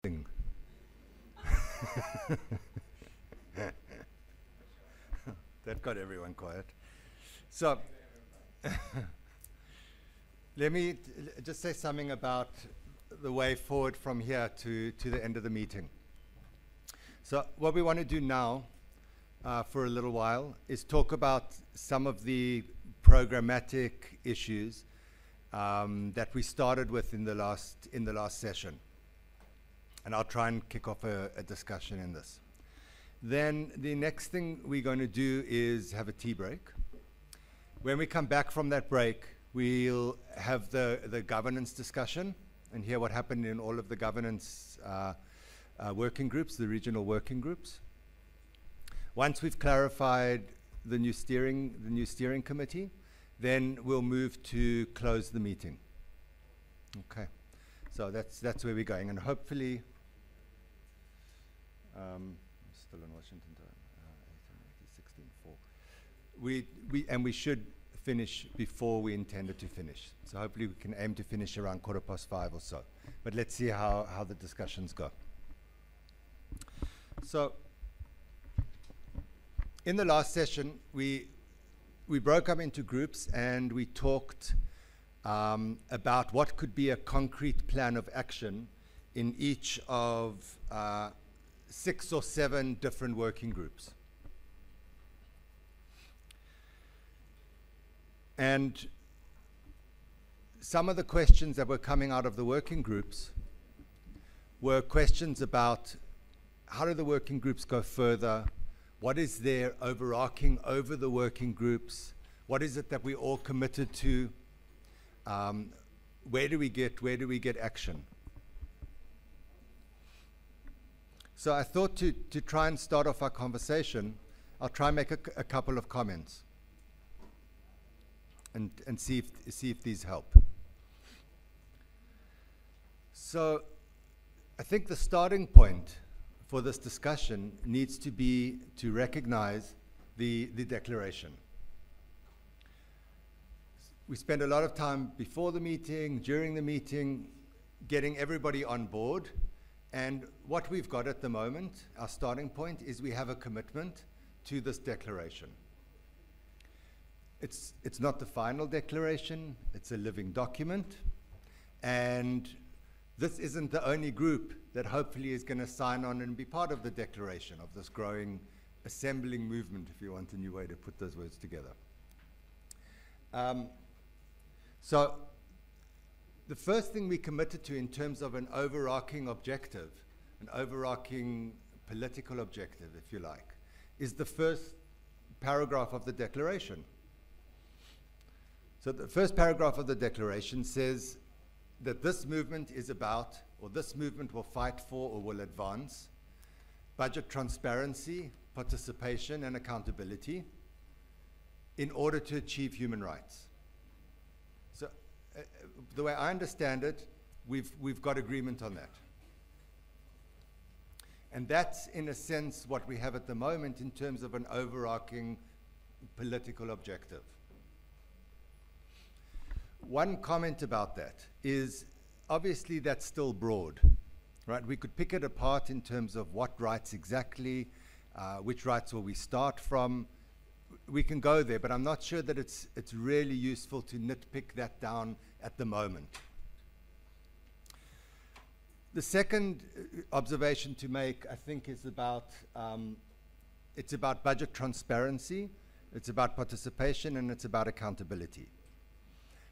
thing. That got everyone quiet. So, let me just say something about the way forward from here to the end of the meeting. So what we want to do now for a little while is talk about some of the programmatic issues that we started with in the last session. And I'll try and kick off a discussion in this. Then the next thing we're going to do is have a tea break. When we come back from that break, we'll have the governance discussion and hear what happened in all of the governance working groups, the regional working groups. Once we've clarified the new steering committee, then we'll move to close the meeting. Okay, so that's where we're going, and hopefully, still in Washington time, 16:04. We should finish before we intended to finish. So hopefully we can aim to finish around 5:15 or so. But let's see how the discussions go. So in the last session, we broke up into groups and we talked about what could be a concrete plan of action in each of 6 or 7 different working groups. And some of the questions that were coming out of the working groups were questions about how do the working groups go further? What is their overarching over the working groups? What is it that we all committed to? Where do we get action? So I thought to try and start off our conversation, I'll try and make a couple of comments and see if these help. So I think the starting point for this discussion needs to be to recognize the declaration. We spent a lot of time before the meeting, during the meeting, getting everybody on board. And what we've got at the moment, our starting point, is we have a commitment to this declaration. It's not the final declaration, it's a living document. And this isn't the only group that hopefully is going to sign on and be part of the declaration of this growing, assembling movement, if you want a new way to put those words together. So the first thing we committed to in terms of an overarching objective, an overarching political objective, if you like, is the first paragraph of the declaration. So the first paragraph of the declaration says that this movement is about, or this movement will fight for or will advance budget transparency, participation, and accountability in order to achieve human rights. So the way I understand it, we've got agreement on that. And that's, in a sense, what we have at the moment in terms of an overarching political objective. One comment about that is, obviously that's still broad, right? We could pick it apart in terms of what rights exactly, which rights will we start from. We can go there, but I'm not sure that it's really useful to nitpick that down at the moment. The second observation to make, I think, is about it's about budget transparency, it's about participation, and it's about accountability.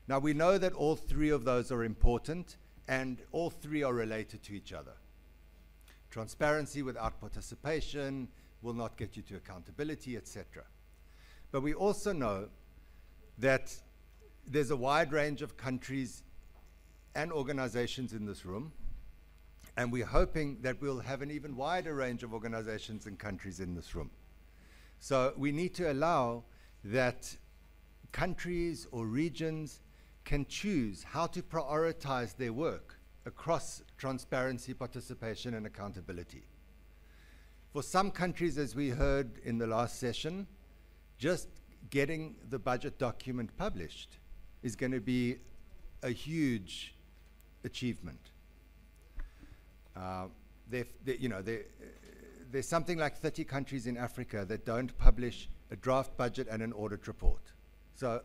Now, we know that all 3 of those are important, and all 3 are related to each other. Transparency without participation will not get you to accountability, etc. But we also know that there's a wide range of countries and organizations in this room, and we're hoping that we'll have an even wider range of organizations and countries in this room. So we need to allow that countries or regions can choose how to prioritize their work across transparency, participation, and accountability. For some countries, as we heard in the last session, just getting the budget document published is going to be a huge achievement. There's something like 30 countries in Africa that don't publish a draft budget and an audit report. So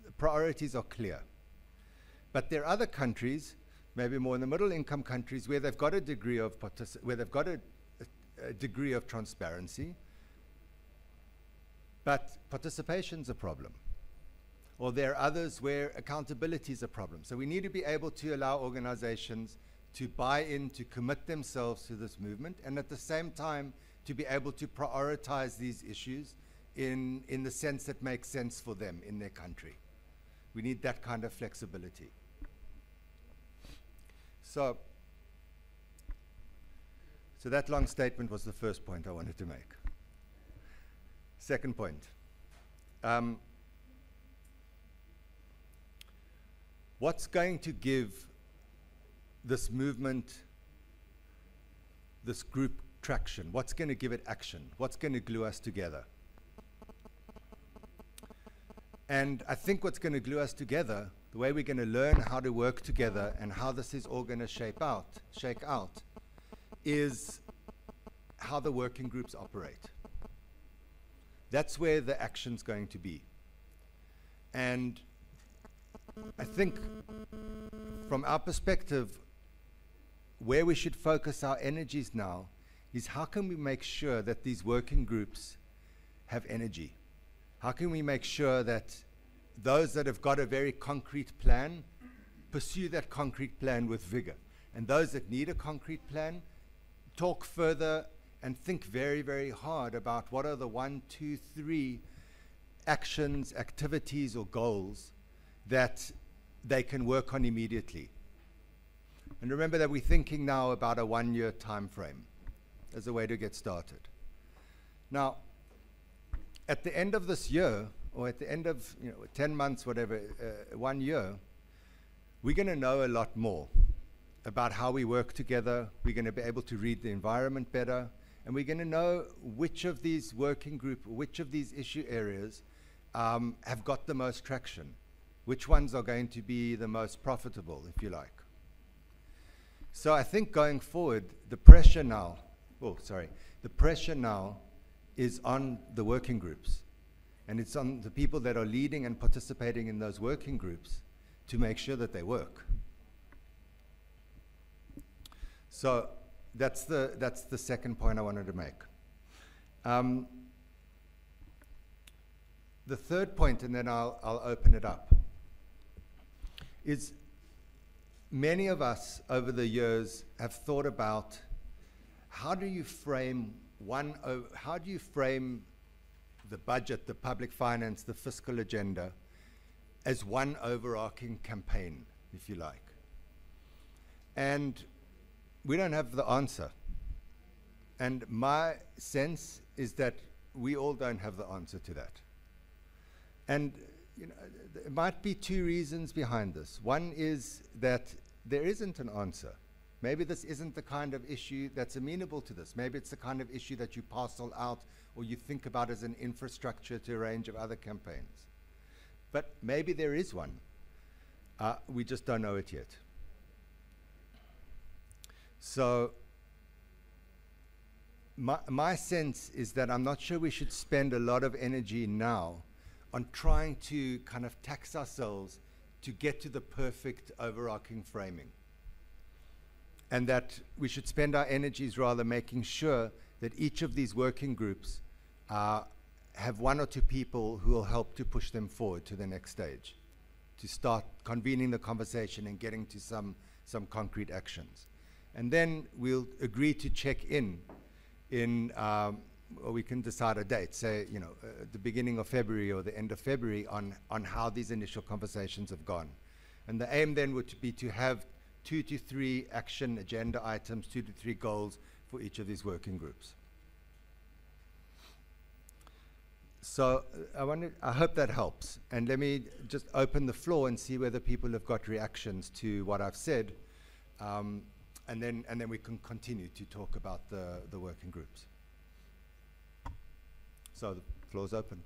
the priorities are clear. But there are other countries, maybe more in the middle income countries, where they've got a degree of degree of transparency, but participation's a problem. Or there are others where accountability is a problem. So we need to be able to allow organizations to buy in, to commit themselves to this movement, and at the same time to be able to prioritize these issues in the sense that makes sense for them in their country. We need that kind of flexibility. So that long statement was the first point I wanted to make. Second point. What's going to give this movement, this group traction? What's going to give it action? What's going to glue us together? And I think what's going to glue us together, the way we're going to learn how to work together and how this is all going to shake out, is how the working groups operate. That's where the action's going to be. And I think from our perspective, where we should focus our energies now is how can we make sure that these working groups have energy? How can we make sure that those that have got a very concrete plan pursue that concrete plan with vigor? And those that need a concrete plan, talk further and think very, very hard about what are the 1, 2, 3 actions, activities, or goals that they can work on immediately. And remember that we're thinking now about a 1-year time frame as a way to get started. Now, at the end of this year, or at the end of 10 months, whatever, 1 year, we're going to know a lot more about how we work together. We're going to be able to read the environment better, and we're going to know which of these working group, which of these issue areas have got the most traction, which ones are going to be the most profitable, if you like. So I think going forward, the pressure now is on the working groups, and it's on the people that are leading and participating in those working groups to make sure that they work. So that's the second point I wanted to make. The third point, and then I'll open it up, is many of us over the years have thought about how do you frame the budget, the public finance, the fiscal agenda as one overarching campaign, if you like. And we don't have the answer. And my sense is that we all don't have the answer to that. And there might be two reasons behind this. One is that there isn't an answer. Maybe this isn't the kind of issue that's amenable to this. Maybe it's the kind of issue that you parcel out or you think about as an infrastructure to a range of other campaigns. But maybe there is one. We just don't know it yet. So my sense is that I'm not sure we should spend a lot of energy now on trying to kind of tax ourselves to get to the perfect overarching framing. And that we should spend our energies rather making sure that each of these working groups have one or two people who will help to push them forward to the next stage, to start convening the conversation and getting to some concrete actions. And then we'll agree to check in or we can decide a date, say, the beginning of February or the end of February on how these initial conversations have gone. And the aim then would be to have 2 to 3 action agenda items, 2 to 3 goals for each of these working groups. So I hope that helps. And let me just open the floor and see whether people have got reactions to what I've said. And then we can continue to talk about the working groups. So the floor's open.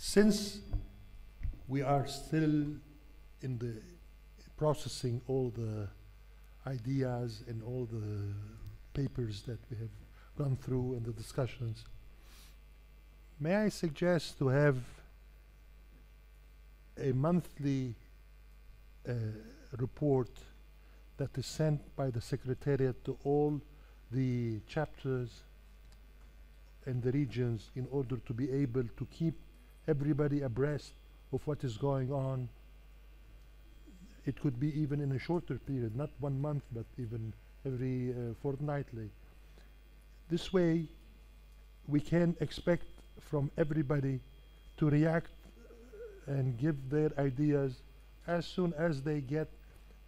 Since we are still in the processing all the ideas and all the papers that we have gone through and the discussions, may I suggest to have a monthly report that is sent by the Secretariat to all the chapters and the regions in order to be able to keep everybody abreast of what is going on. It could be even in a shorter period, not 1 month, but even every fortnightly. This way, we can expect from everybody to react and give their ideas as soon as they get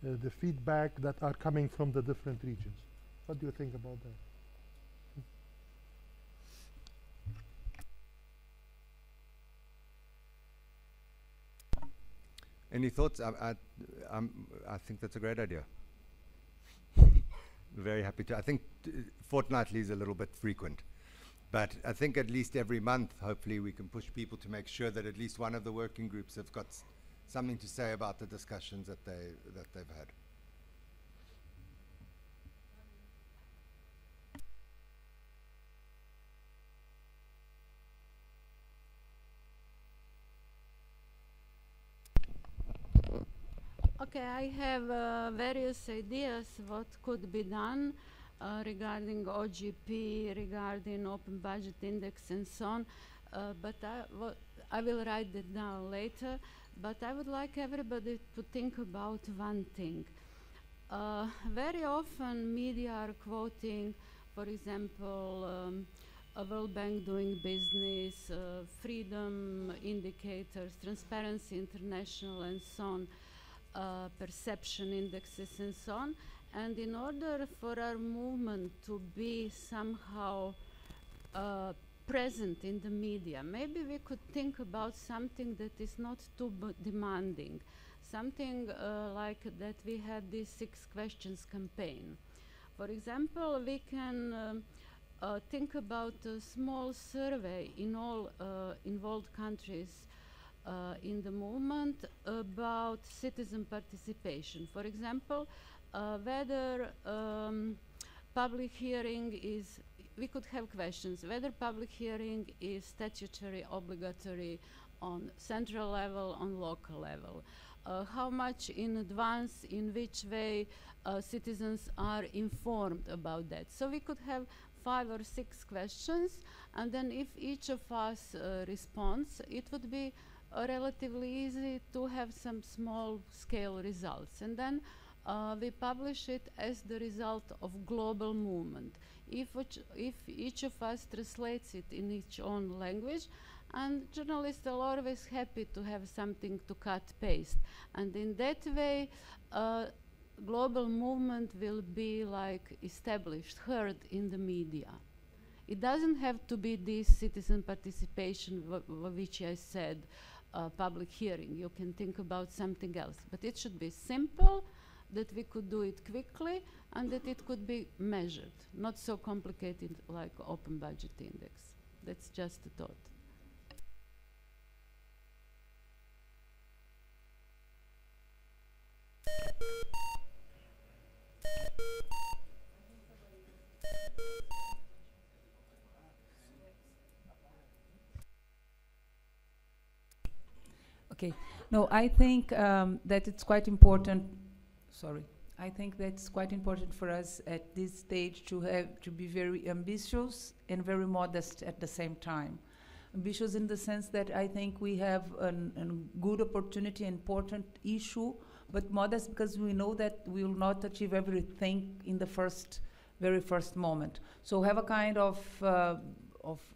the feedback that are coming from the different regions. What do you think about that? Any thoughts? I think that's a great idea. Very happy to. I think fortnightly is a little bit frequent, but I think at least every month, hopefully, we can push people to make sure that at least one of the working groups have got something to say about the discussions that they've had. Okay, I have various ideas what could be done regarding OGP, regarding Open Budget Index and so on, but I will write it down later. But I would like everybody to think about one thing. Very often media are quoting, for example, a World Bank doing business, freedom indicators, Transparency International and so on, perception indexes and so on. And in order for our movement to be somehow present in the media, maybe we could think about something that is not too demanding. Something like that we had this 6 questions campaign. For example, we can think about a small survey in all involved countries in the movement about citizen participation. For example, whether public hearing is, we could have questions, whether public hearing is statutory, obligatory on central level, on local level. How much in advance, in which way citizens are informed about that. So we could have 5 or 6 questions, and then if each of us responds, it would be relatively easy to have some small scale results. And then we publish it as the result of global movement. If each of us translates it in each own language, and journalists are always happy to have something to cut paste. And in that way, global movement will be like established, heard in the media. It doesn't have to be this citizen participation which I said, public hearing. You can think about something else. But it should be simple, that we could do it quickly, and that it could be measured. Not so complicated like Open Budget Index. That's just a thought. Okay. No, I think that it's quite important. Sorry. I think that's quite important for us at this stage to be very ambitious and very modest at the same time. Ambitious in the sense that I think we have a good opportunity, important issue, but modest because we know that we will not achieve everything in the very first moment. So have a kind of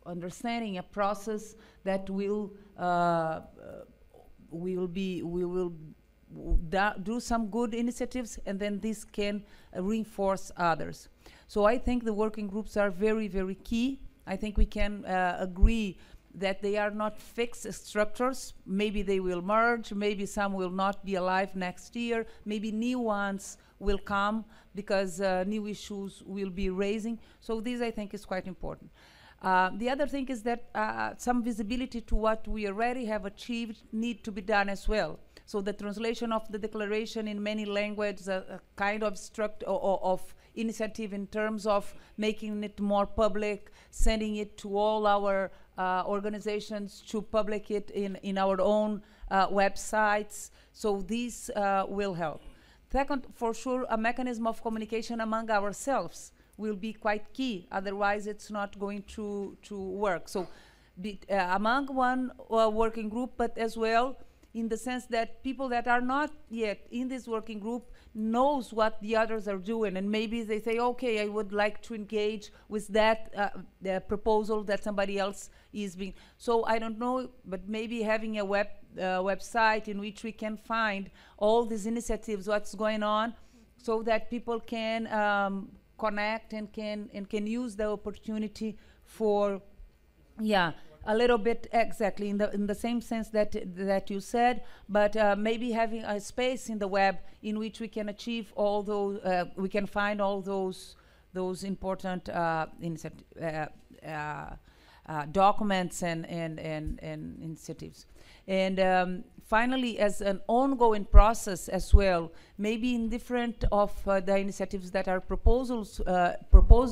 understanding, a process that we will do some good initiatives, and then this can reinforce others. So I think the working groups are very, very key. I think we can agree that they are not fixed structures. Maybe they will merge, maybe some will not be alive next year, maybe new ones will come because new issues will be raising. So this, I think, is quite important. The other thing is that some visibility to what we already have achieved need to be done as well. So the translation of the declaration in many languages, a kind of of initiative in terms of making it more public, sending it to all our organizations to publish it in our own websites. So these will help. Second, for sure, a mechanism of communication among ourselves will be quite key. Otherwise, it's not going to work. So among one working group, but as well in the sense that people that are not yet in this working group knows what the others are doing, and maybe they say, okay, I would like to engage with that the proposal that somebody else is being. So I don't know, but maybe having a website in which we can find all these initiatives, what's going on, so that people can connect and can use the opportunity for, a little bit exactly in the same sense that you said, but maybe having a space in the web in which we can achieve all those, we can find all those important documents and initiatives. And finally, as an ongoing process as well, maybe in different of the initiatives that are proposed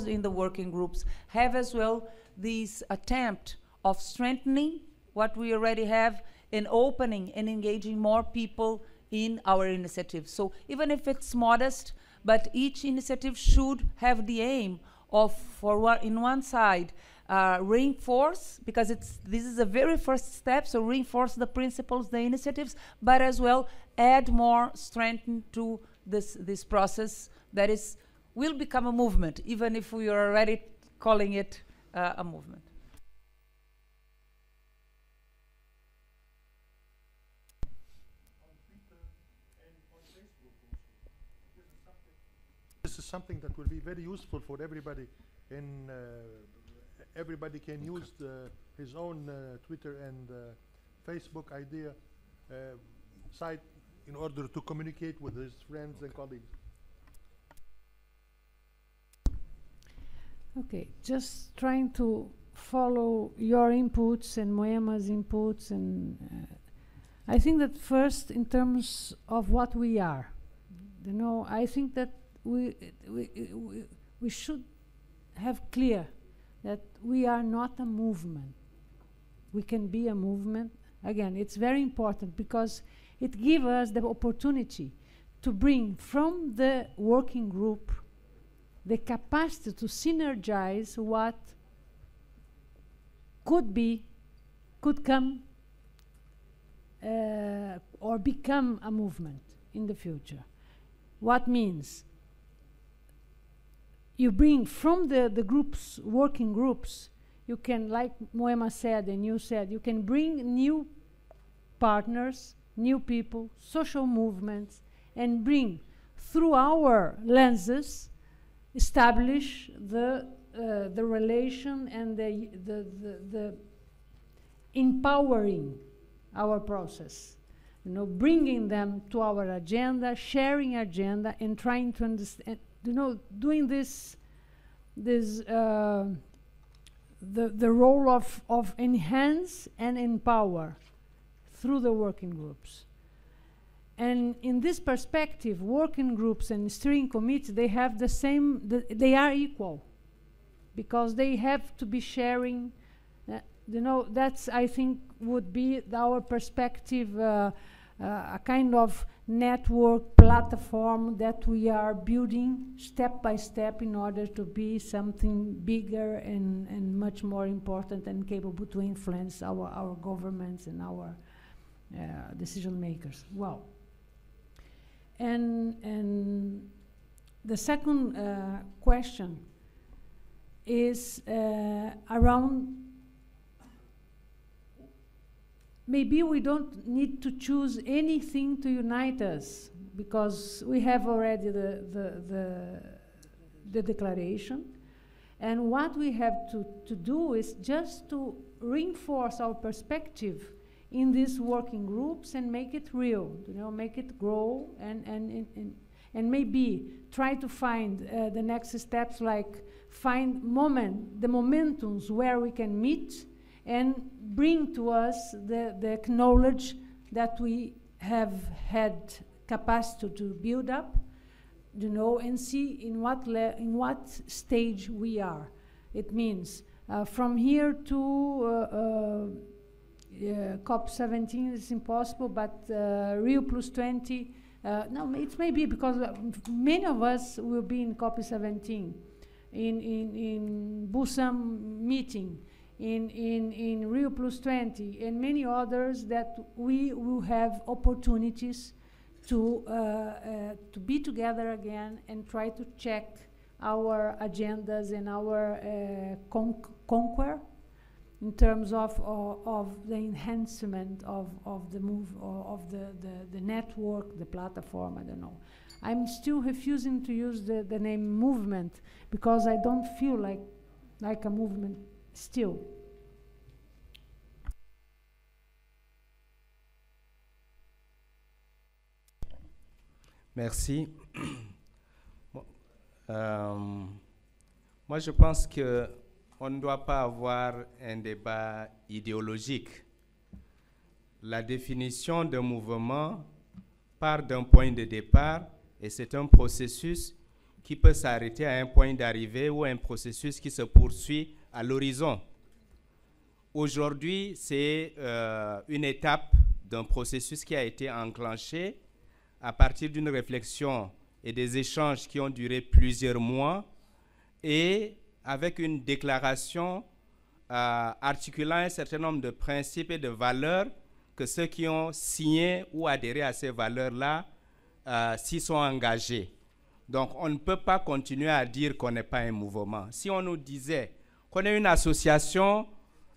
in the working groups, have as well this attempt of strengthening what we already have and opening and engaging more people in our initiatives. So even if it's modest, but each initiative should have the aim of, in one side, reinforce, because this is a very first step, so reinforce the principles, the initiatives, but as well add more strength to this process that will become a movement, even if we are already calling it a movement. This is something that will be very useful for everybody, and everybody can use his own Twitter and Facebook site in order to communicate with his friends and colleagues. Okay, just trying to follow your inputs and Moema's inputs, and I think that first, in terms of what we are, I think that we should have clear that we are not a movement. We can be a movement. Again, it's very important because it gives us the opportunity to bring from the working group the capacity to synergize what could come or become a movement in the future. What means? You bring from the groups, working groups, you can, like Moema said and you said, you can bring new partners, new people, social movements, and bring, through our lenses, establish the relation and the empowering our process. Bringing them to our agenda, sharing agenda, and trying to understand, doing this the role of enhance and empower through the working groups. And in this perspective, working groups and steering committees, they have the same, they are equal, because they have to be sharing, that's, I think, would be our perspective, a kind of network platform that we are building step by step in order to be something bigger and much more important and capable to influence our governments and our decision makers. Well, and the second question is around, maybe we don't need to choose anything to unite us, because we have already the declaration, and what we have to do is just to reinforce our perspective in these working groups and make it real, make it grow, and maybe try to find the next steps, like find the momentums where we can meet and bring to us the knowledge that we have had capacity to build up, you know, and see in what stage we are. It means from here to COP17 is impossible, but Rio plus 20, no, it may be because many of us will be in COP17, in Busan meeting, in Rio plus 20, and many others that we will have opportunities to be together again and try to check our agendas and our conquer in terms of the enhancement of the the network, the platform. I don't know. I'm still refusing to use the name movement because I don't feel like a movement still. Merci. Moi, je pense qu'on ne doit pas avoir un débat idéologique. La définition d'un mouvement part d'un point de départ et c'est un processus qui peut s'arrêter à un point d'arrivée ou un processus qui se poursuit à l'horizon. Aujourd'hui, c'est une étape d'un processus qui a été enclenché à partir d'une réflexion et des échanges qui ont duré plusieurs mois et avec une déclaration articulant un certain nombre de principes et de valeurs que ceux qui ont signé ou adhéré à ces valeurs-là s'y sont engagés. Donc, on ne peut pas continuer à dire qu'on n'est pas un mouvement. Si on nous disait qu'on est une association,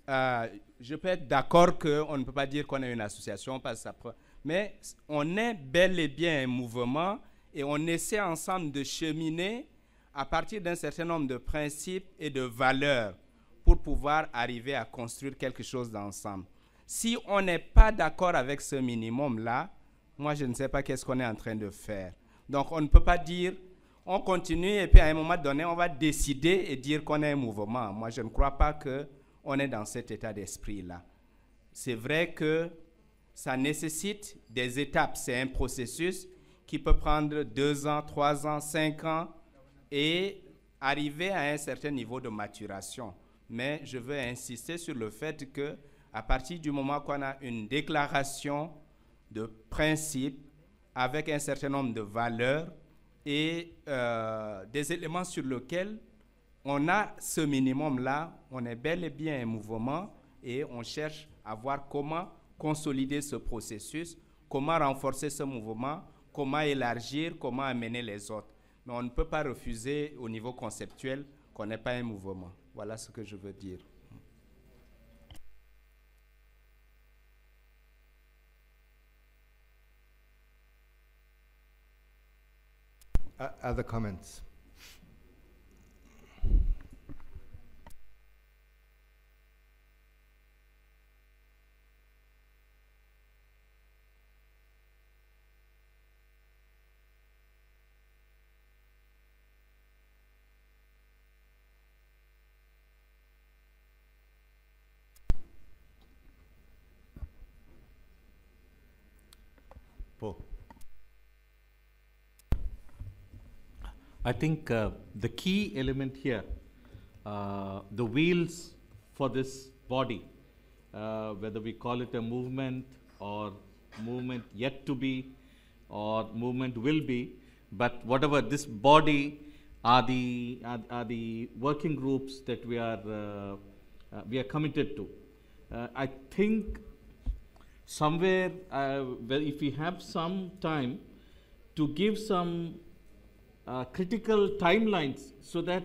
je peux être d'accord qu'on ne peut pas dire qu'on est une association, parce que ça peut, mais on est bel et bien un mouvement et on essaie ensemble de cheminer à partir d'un certain nombre de principes et de valeurs pour pouvoir arriver à construire quelque chose d'ensemble. Si on n'est pas d'accord avec ce minimum-là, moi je ne sais pas qu'est-ce qu'on est en train de faire. Donc on ne peut pas dire, on continue et puis à un moment donné, on va décider et dire qu'on est un mouvement. Moi je ne crois pas qu'on est dans cet état d'esprit-là. C'est vrai que ça nécessite des étapes, c'est un processus qui peut prendre 2 ans, 3 ans, 5 ans et arriver à un certain niveau de maturation. Mais je veux insister sur le fait que à partir du moment qu'on a une déclaration de principe avec un certain nombre de valeurs et des éléments sur lesquels on a ce minimum-là, on est bel et bien un mouvement et on cherche à voir comment consolider ce processus, comment renforcer ce mouvement, comment élargir, comment amener les autres. Mais on ne peut pas refuser au niveau conceptuel qu'on n'est pas un mouvement. Voilà ce que je veux dire. Other comments? I think the key element here, the wheels for this body, whether we call it a movement or movement yet to be or movement will be, but whatever, this body are the working groups that we are committed to. I think somewhere, if we have some time to give some critical timelines so that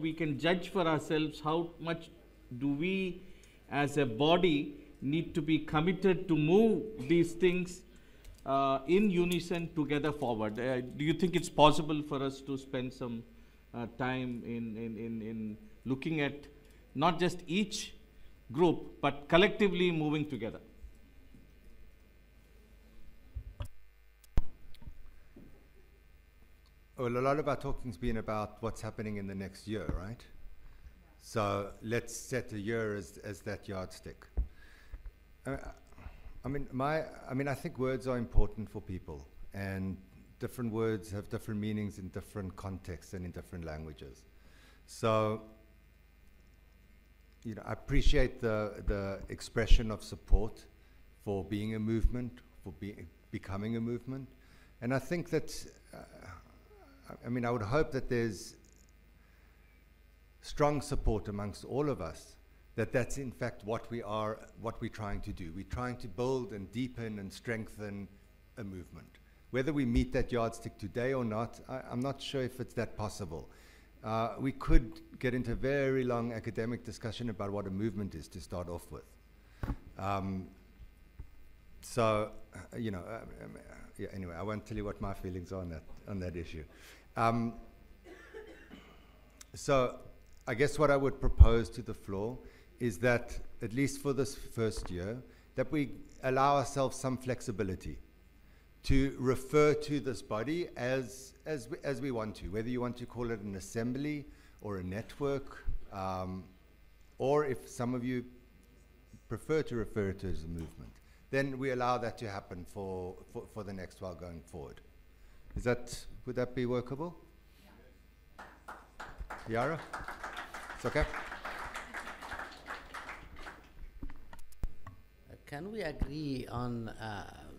we can judge for ourselves how much do we as a body need to be committed to move these things in unison together forward. Do you think it's possible for us to spend some time in looking at not just each group but collectively moving together? well, a lot of our talking's been about what's happening in the next year, right? So let's set a year as that yardstick. I think words are important for people, and different words have different meanings in different contexts and in different languages. So, I appreciate the expression of support for being a movement, for becoming a movement. And I think that, I would hope that there's strong support amongst all of us that that's in fact what we're trying to do. We're trying to build and deepen and strengthen a movement. Whether we meet that yardstick today or not, I'm not sure if it's that possible. We could get into a very long academic discussion about what a movement is to start off with. Anyway, I won't tell you what my feelings are on that issue. So I guess what I would propose to the floor is that, at least for this first year, that we allow ourselves some flexibility to refer to this body as we want to, whether you want to call it an assembly or a network, or if some of you prefer to refer to it as a movement, then we allow that to happen for the next while going forward. Would that be workable? Yeah. Yara? It's okay? Can we agree on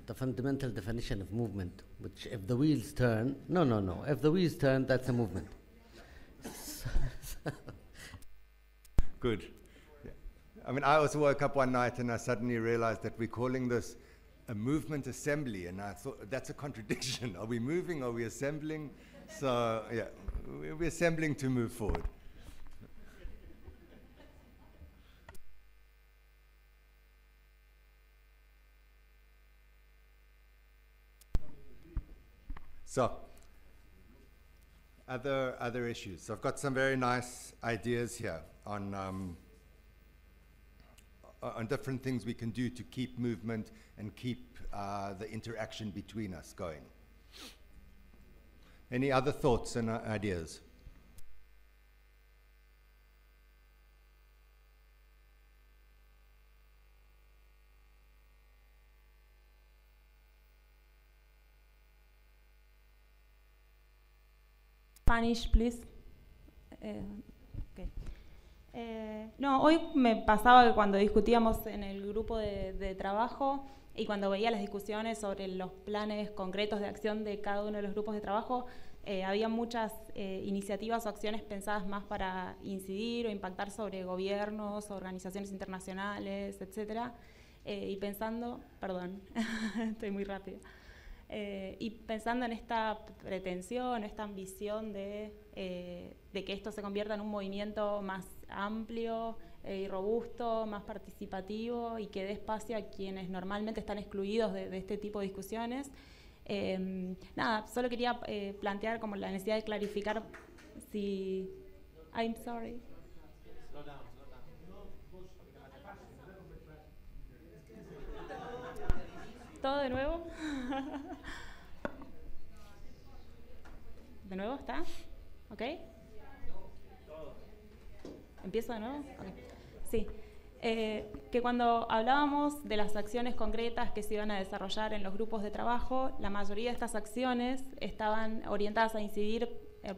the fundamental definition of movement, which if the wheels turn, no, if the wheels turn, that's a movement. Good. Yeah. I also woke up one night and I suddenly realized that we're calling this a movement assembly, and I thought that's a contradiction. Are we moving? Are we assembling? So, yeah, we're assembling to move forward. So, other issues. So I've got some very nice ideas here on different things we can do to keep movement and keep the interaction between us going. Any other thoughts and ideas? Spanish, please. Okay. No, hoy me pasaba que cuando discutíamos en el grupo de trabajo y cuando veía las discusiones sobre los planes concretos de acción de cada uno de los grupos de trabajo, había muchas iniciativas o acciones pensadas más para incidir o impactar sobre gobiernos, organizaciones internacionales, etc. Y pensando, perdón, estoy muy rápida. Y pensando en esta pretensión, esta ambición de que esto se convierta en un movimiento más amplio y robusto, más participativo y que dé espacio a quienes normalmente están excluidos de este tipo de discusiones. Nada, solo quería plantear como la necesidad de clarificar si... I'm sorry. Slow down. ¿Todo de nuevo? ¿De nuevo está? ¿Ok? ¿Empiezo de nuevo? Okay. Sí. Que cuando hablábamos de las acciones concretas que se iban a desarrollar en los grupos de trabajo, la mayoría de estas acciones estaban orientadas a incidir,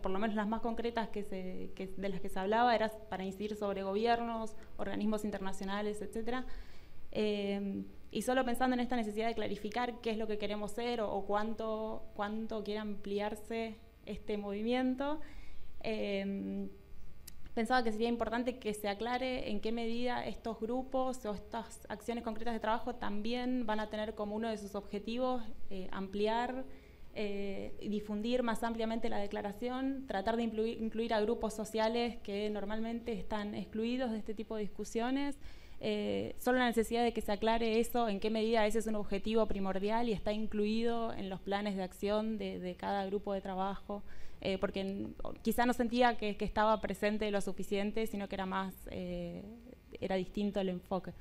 por lo menos las más concretas de las que se hablaba, eran para incidir sobre gobiernos, organismos internacionales, etc. Y solo pensando en esta necesidad de clarificar qué es lo que queremos ser o cuánto quiere ampliarse este movimiento, pensaba que sería importante que se aclare en qué medida estos grupos o estas acciones concretas de trabajo también van a tener como uno de sus objetivos ampliar y difundir más ampliamente la declaración, tratar de incluir a grupos sociales que normalmente están excluidos de este tipo de discusiones. Solo la necesidad de que se aclare eso, en qué medida ese es un objetivo primordial y está incluido en los planes de acción de cada grupo de trabajo, porque quizá no sentía que estaba presente lo suficiente, sino que era distinto el enfoque.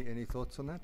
Any thoughts on that?